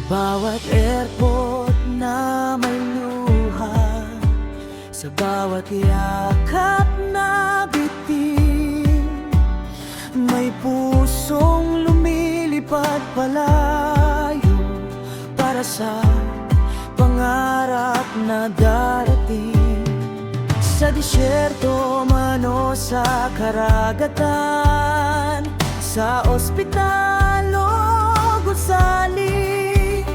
bawat airport na may luha, sa bawat yakap na bitin, may pusong lumilipad palayo para sa pangarap na darating. Sa disyerto man o sa karagatan, sa ospital o gusali,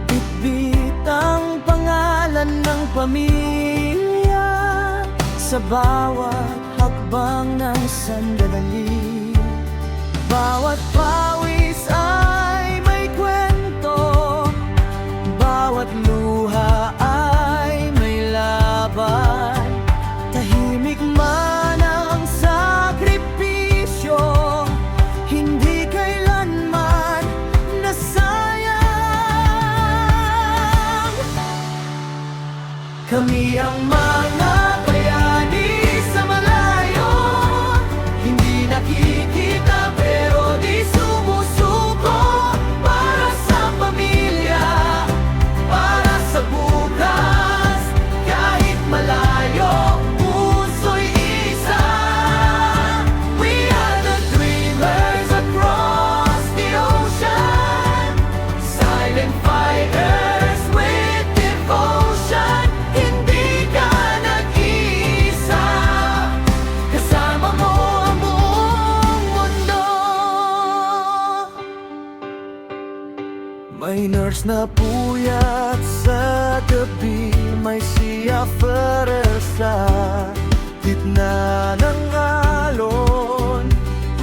bitbit ang pangalan ng pamilya sa bawat hakbang ng sandali. Bawat pawis ay may kwento, bawat luha ay may laban. Tahimik man ang sakripisyo, hindi kailanman nasayang. Kami ang mga bayani sa malayo, hindi nakikita pero di sumusuko. Para sa pamilya, para sa bukas, kahit malayo, puso'y isa. We are the dreamers across the ocean, silent fighters with devotion. Hindi ka nag-iisa, kasama mo ang buong mundo. May nurse na puyat sa gabi, may seafarer sa gitna ng alon,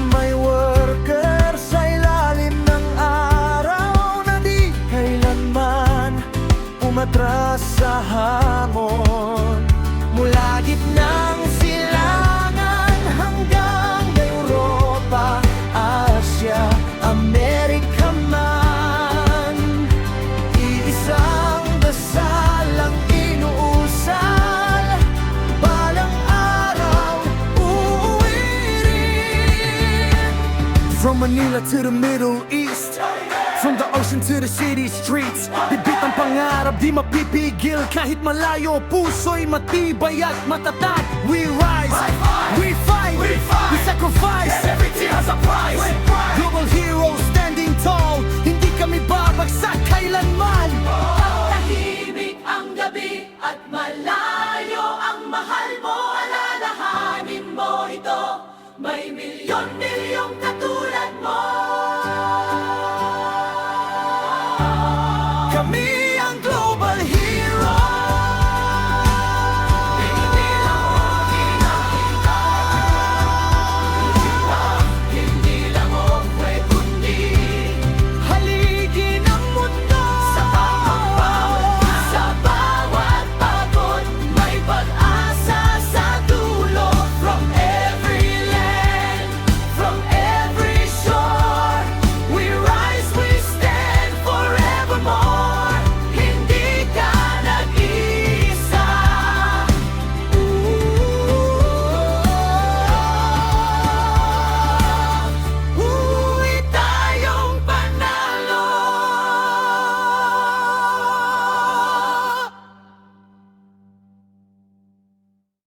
may worker sa ilalim ng araw na di kailanman umatras sa hamon. Mula gitnang silangan hanggang Europa, Asia, Amerika man, iisang dasal ang inuusal, balang araw uuwi rin. From Manila to the Middle East, from the ocean to the city streets, bibit ang pangarap di mapipigil kahit malayo. Puso'y matibay at matatag. We rise, we fight, we sacrifice, and every tear has a price. Global heroes standing tall, hindi kami babagsak kailanman. Tahimik ang gabi at malayo ang mahal mo, alalahanin mo ito. May milyon-milyong katulad